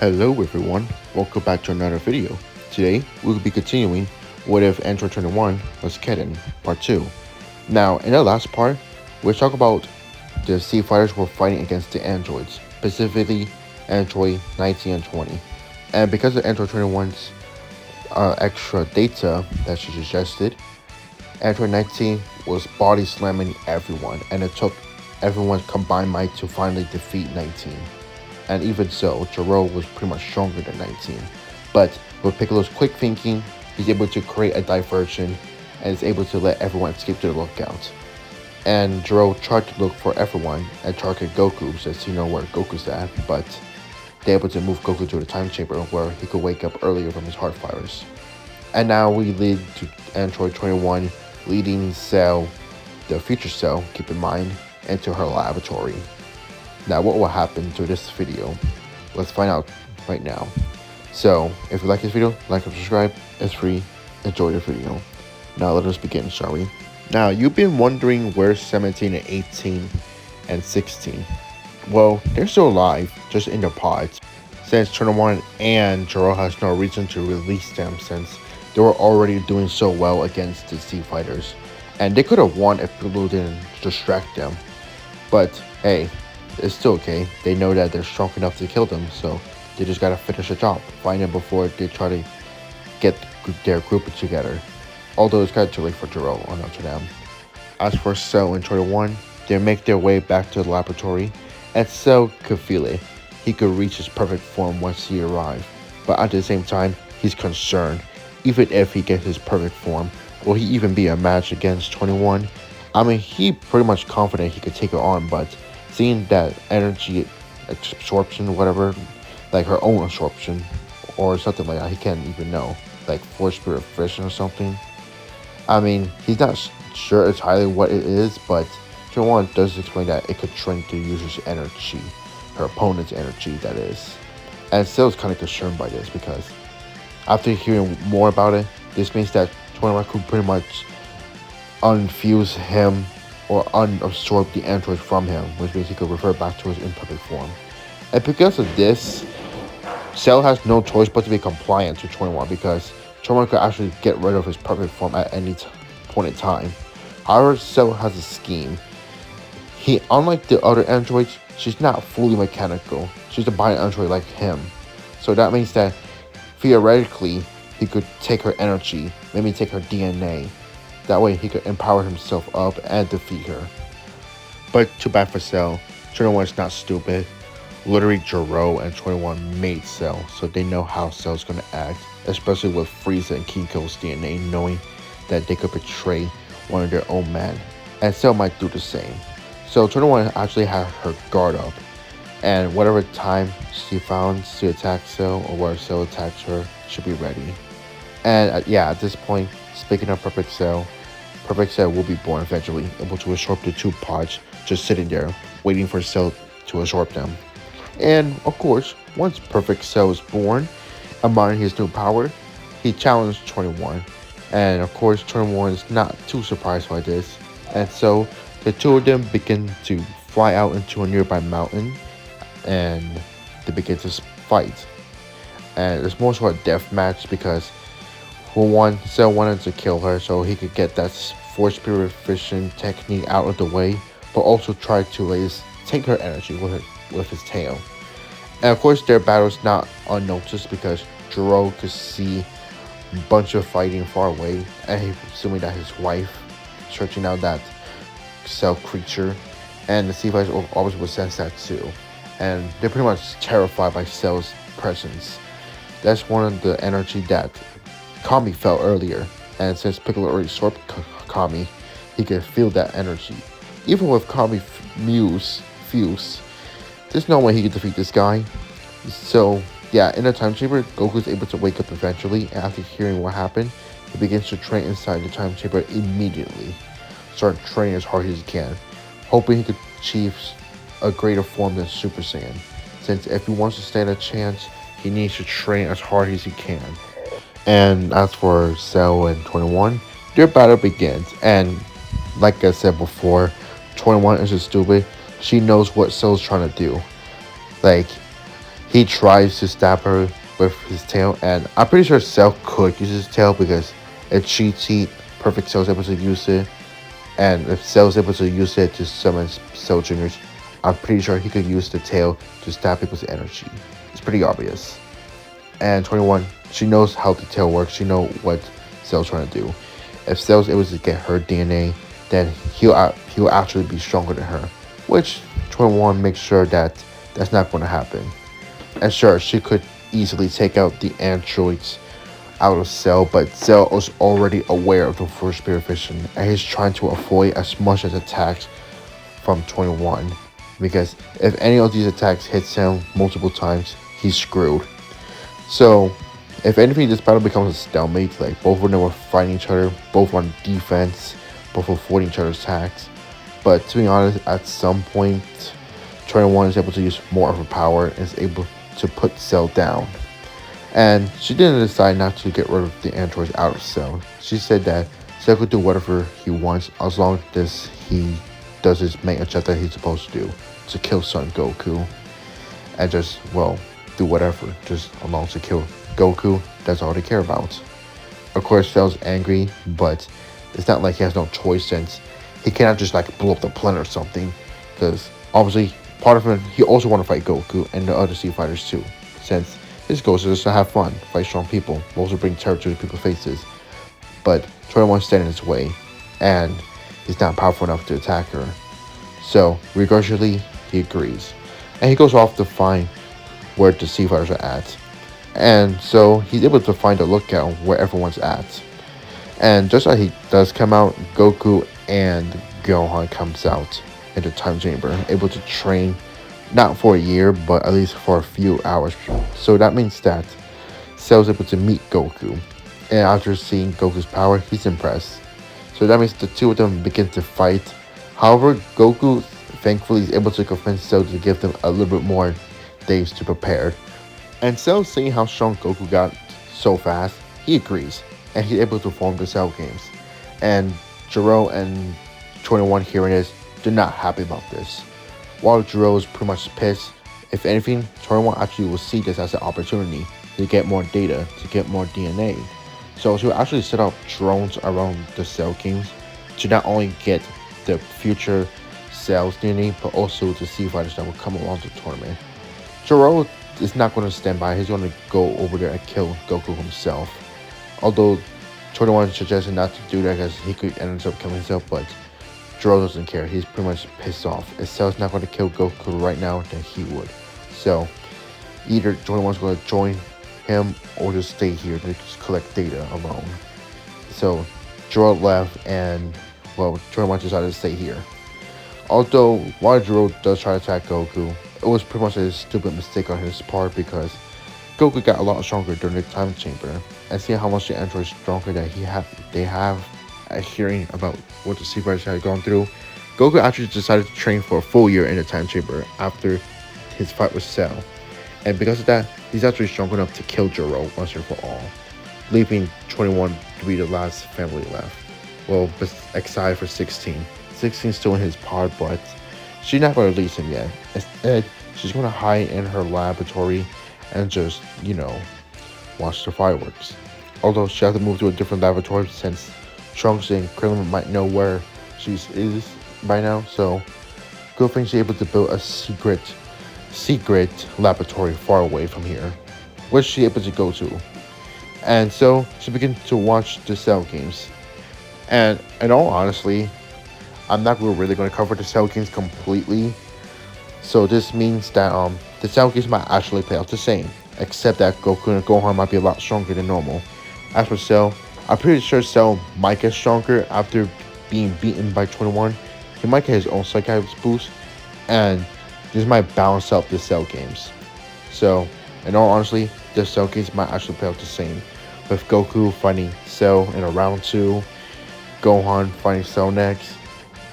Hello everyone, welcome back to another video. Today, we will be continuing What If Android 21 was Canon, Part 2. Now, in the last part, we talked about the sea fighters were fighting against the androids, specifically Android 19 and 20. And because of Android 21's extra data that she suggested, Android 19 was body slamming everyone, and it took everyone's combined might to finally defeat 19. And even so, Jiro was pretty much stronger than 19. But with Piccolo's quick thinking, he's able to create a diversion and is able to let everyone escape to the lookout. And Jiro tried to look for everyone and target Goku since he know where Goku's at, but they're able to move Goku to the time chamber where he could wake up earlier from his heart fires. And now we lead to Android 21 leading Cell, the future Cell, keep in mind, into her laboratory. Now what will happen to this video? Let's find out right now. So if you like this video, like and subscribe. It's free. Enjoy the video. Now let us begin, shall we? Now you've been wondering where 17 and 18 and 16. Well, they're still alive, just in their pods. Since 21 and Jiro has no reason to release them since they were already doing so well against the Sea Fighters. And they could have won if Blue didn't distract them. But hey, it's still okay. They know that they're strong enough to kill them, so they just gotta finish the job, find them before they try to get their group together. Although it's kinda too late for Jiro or not to them. As for Cell and 21, they make their way back to the laboratory, and Cell could feel it. He could reach his perfect form once he arrived, but at the same time, he's concerned. Even if he gets his perfect form, will he even be a match against 21? I mean, he pretty much confident he could take her on, but seeing that energy absorption, whatever, like her own absorption, or something like that, he can't even know, like force spirit vision or something. I mean, he's not sure entirely what it is, but 21 does explain that it could shrink the user's energy, her opponent's energy, that is. And Cell's kind of concerned by this because after hearing more about it, this means that 21 could pretty much unfuse him or unabsorb the android from him, which means he could revert back to his imperfect form. And because of this, Cell has no choice but to be compliant to 21 because 21 could actually get rid of his perfect form at any point in time. However, Cell has a scheme. Unlike the other androids, she's not fully mechanical. She's a bio android like him. So that means that theoretically, he could take her energy, maybe take her DNA. That way he could empower himself up and defeat her. But too bad for Cell, 21 is not stupid. Literally Jiro and 21 made Cell, so they know how Cell's gonna act, especially with Frieza and Kiko's DNA, knowing that they could betray one of their own men. And Cell might do the same. So 21 actually had her guard up, and whatever time she found to attack Cell or where Cell attacks her should be ready. And yeah, at this point, speaking of Perfect Cell will be born eventually, able to absorb the two pods, just sitting there, waiting for Cell to absorb them. And of course, once Perfect Cell is born, admiring his new power, he challenged 21. And of course, 21 is not too surprised by this. And so, the two of them begin to fly out into a nearby mountain, and they begin to fight. And it's more so a death match because Cell wanted to kill her so he could get that force spirit vision technique out of the way, but also try to take her energy with his tail. And of course their battle is not unnoticed because Jiro could see a bunch of fighting far away, and he's assuming that his wife searching out that Cell creature, and the Sea Fighters always would sense that too. And they're pretty much terrified by Cell's presence. That's one of the energy that Kami felt earlier, and since Piccolo already absorbed Kami, he could feel that energy. Even with Kami fuse, there's no way he could defeat this guy. So yeah, in the time chamber, Goku's able to wake up eventually, and after hearing what happened, he begins to train inside the time chamber immediately. Start training as hard as he can, hoping he could achieve a greater form than Super Saiyan, since if he wants to stand a chance, he needs to train as hard as he can. And as for Cell and 21, their battle begins, and like I said before, 21 isn't stupid. She knows what Cell's trying to do. Like, He tries to stab her with his tail, and I'm pretty sure Cell could use his tail because it's cheat sheet. Perfect Cell's able to use it, and if Cell's able to use it to summon Cell Juniors, I'm pretty sure he could use the tail to stab people's energy. It's pretty obvious. And 21, she knows how the tail works. She knows what Cell's trying to do. If Cell's able to get her DNA, then he'll actually be stronger than her, which 21 makes sure that that's not going to happen. And sure, she could easily take out the androids out of Cell, but Cell is already aware of the first spirit vision, and he's trying to avoid as much as attacks from 21, because if any of these attacks hits him multiple times, he's screwed. So, if anything, this battle becomes a stalemate. Like, both of them were fighting each other, both on defense, both avoiding each other's attacks. But to be honest, at some point, 21 is able to use more of her power and is able to put Cell down. And she didn't decide not to get rid of the androids out of Cell. She said that Cell could do whatever he wants as long as he does his main objective he's supposed to do, to kill Son Goku. And just, well, do whatever, just as long as to kill Goku, that's all they care about. Of course, Cell's angry, but it's not like he has no choice, since he cannot just like blow up the planet or something, because obviously part of him, he also want to fight Goku and the other C fighters too, since his goal is just to have fun, fight strong people, also bring terror to people's faces. But 21 stands in his way, and he's not powerful enough to attack her. So, regretfully, he agrees. And he goes off to find where the C fighters are at. And so, he's able to find a lookout where everyone's at. And just as he does come out, Goku and Gohan comes out in the time chamber, able to train not for a year, but at least for a few hours. So that means that Cell's able to meet Goku. And after seeing Goku's power, he's impressed. So that means the two of them begin to fight. However, Goku thankfully is able to convince Cell to give them a little bit more days to prepare. And Cell, seeing how strong Goku got so fast, he agrees. And he's able to form the Cell games. And Jiro and 21 hearing this, they're not happy about this. While Jiro is pretty much pissed, if anything, 21 actually will see this as an opportunity to get more data, to get more DNA. So she'll actually set up drones around the Cell games to not only get the future Cell's DNA, but also the C fighters that will come along the tournament. Jiro is not going to stand by, he's going to go over there and kill Goku himself. Although 21 suggested not to do that because he could end up killing himself, but Jiro doesn't care. He's pretty much pissed off. If Cell's not going to kill Goku right now, then he would. So, either 21's going to join him or just stay here to just collect data alone. So, Jiro left and, well, 21 decided to stay here. Although, while Jiro does try to attack Goku, it was pretty much a stupid mistake on his part because Goku got a lot stronger during the time chamber. And seeing how much the android is stronger that they have a hearing about what the C fighters had gone through, Goku actually decided to train for a full year in the time chamber after his fight with Cell. And because of that, he's actually strong enough to kill Jiro once and for all, leaving 21 to be the last family left. Well, excited for 16. 16's still in his pod, but she's not going to release him yet. Instead, she's going to hide in her laboratory and just, watch the fireworks. Although she has to move to a different laboratory since Trunks and Krillin might know where she is by now, so good thing she's able to build a secret laboratory far away from here, which she's able to go to. And so she begins to watch the Cell games. And in all honesty, I'm not really going to cover the Cell games completely. So this means that the Cell games might actually play out the same, except that Goku and Gohan might be a lot stronger than normal. As for Cell, I'm pretty sure Cell might get stronger after being beaten by 21. He might get his own psychic boost, and this might balance out the Cell games. So, in all honesty, the Cell games might actually play out the same, with Goku fighting Cell in a round 2, Gohan fighting Cell next,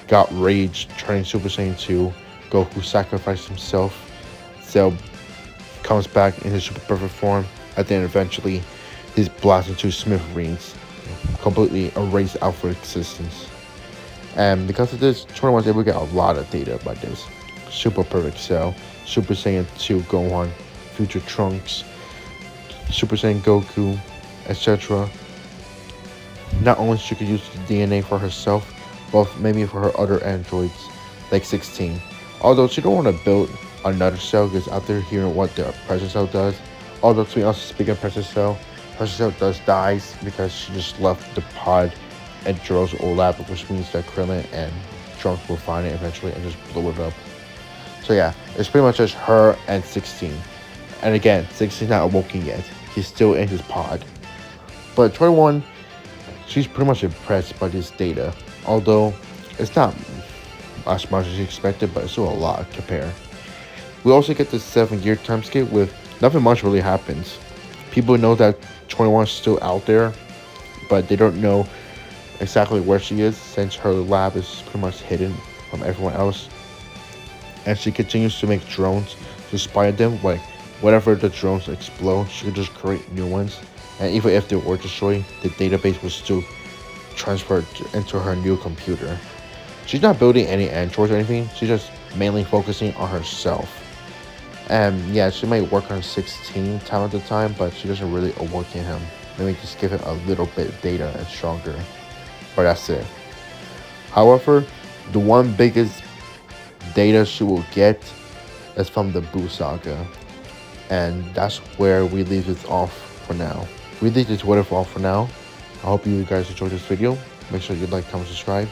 got Rage turning Super Saiyan 2, Goku sacrificed himself, Cell comes back in his super perfect form, and then eventually he's blasted into smithereens, completely erased out for existence. And because of this, 21 was able to get a lot of data by this. Super perfect Cell, Super Saiyan 2 Gohan, future Trunks, Super Saiyan Goku, etc. Not only she could use the DNA for herself, but maybe for her other androids, like 16. Although she don't want to build another cell, because after hearing what the Precious Cell does, although to be honest, speaking of Precious Cell does dies because she just left the pod at Jiro's old lab, which means that Krillin and Trunks will find it eventually and just blow it up. So yeah, it's pretty much just her and 16. And again, 16 not awoken yet. He's still in his pod. But 21, she's pretty much impressed by this data. Although, it's not as much as she expected, but it's still a lot to compare. We also get the 7-year time skip with nothing much really happens. People know that 21 is still out there, but they don't know exactly where she is since her lab is pretty much hidden from everyone else. And she continues to make drones to spy them. Like, whenever the drones explode, she can just create new ones. And even if they were destroyed, the database was still transferred into her new computer. She's not building any androids or anything. She's just mainly focusing on herself. And yeah, she might work on 16 time at the time, but she doesn't really awaken him. Maybe just give him a little bit of data and stronger. But that's it. However, the one biggest data she will get is from the Boo Saga. And that's where we leave this off for now. We leave this whatever off for now. I hope you guys enjoyed this video. Make sure you like, comment, subscribe.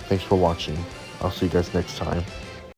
Thanks for watching. I'll see you guys next time.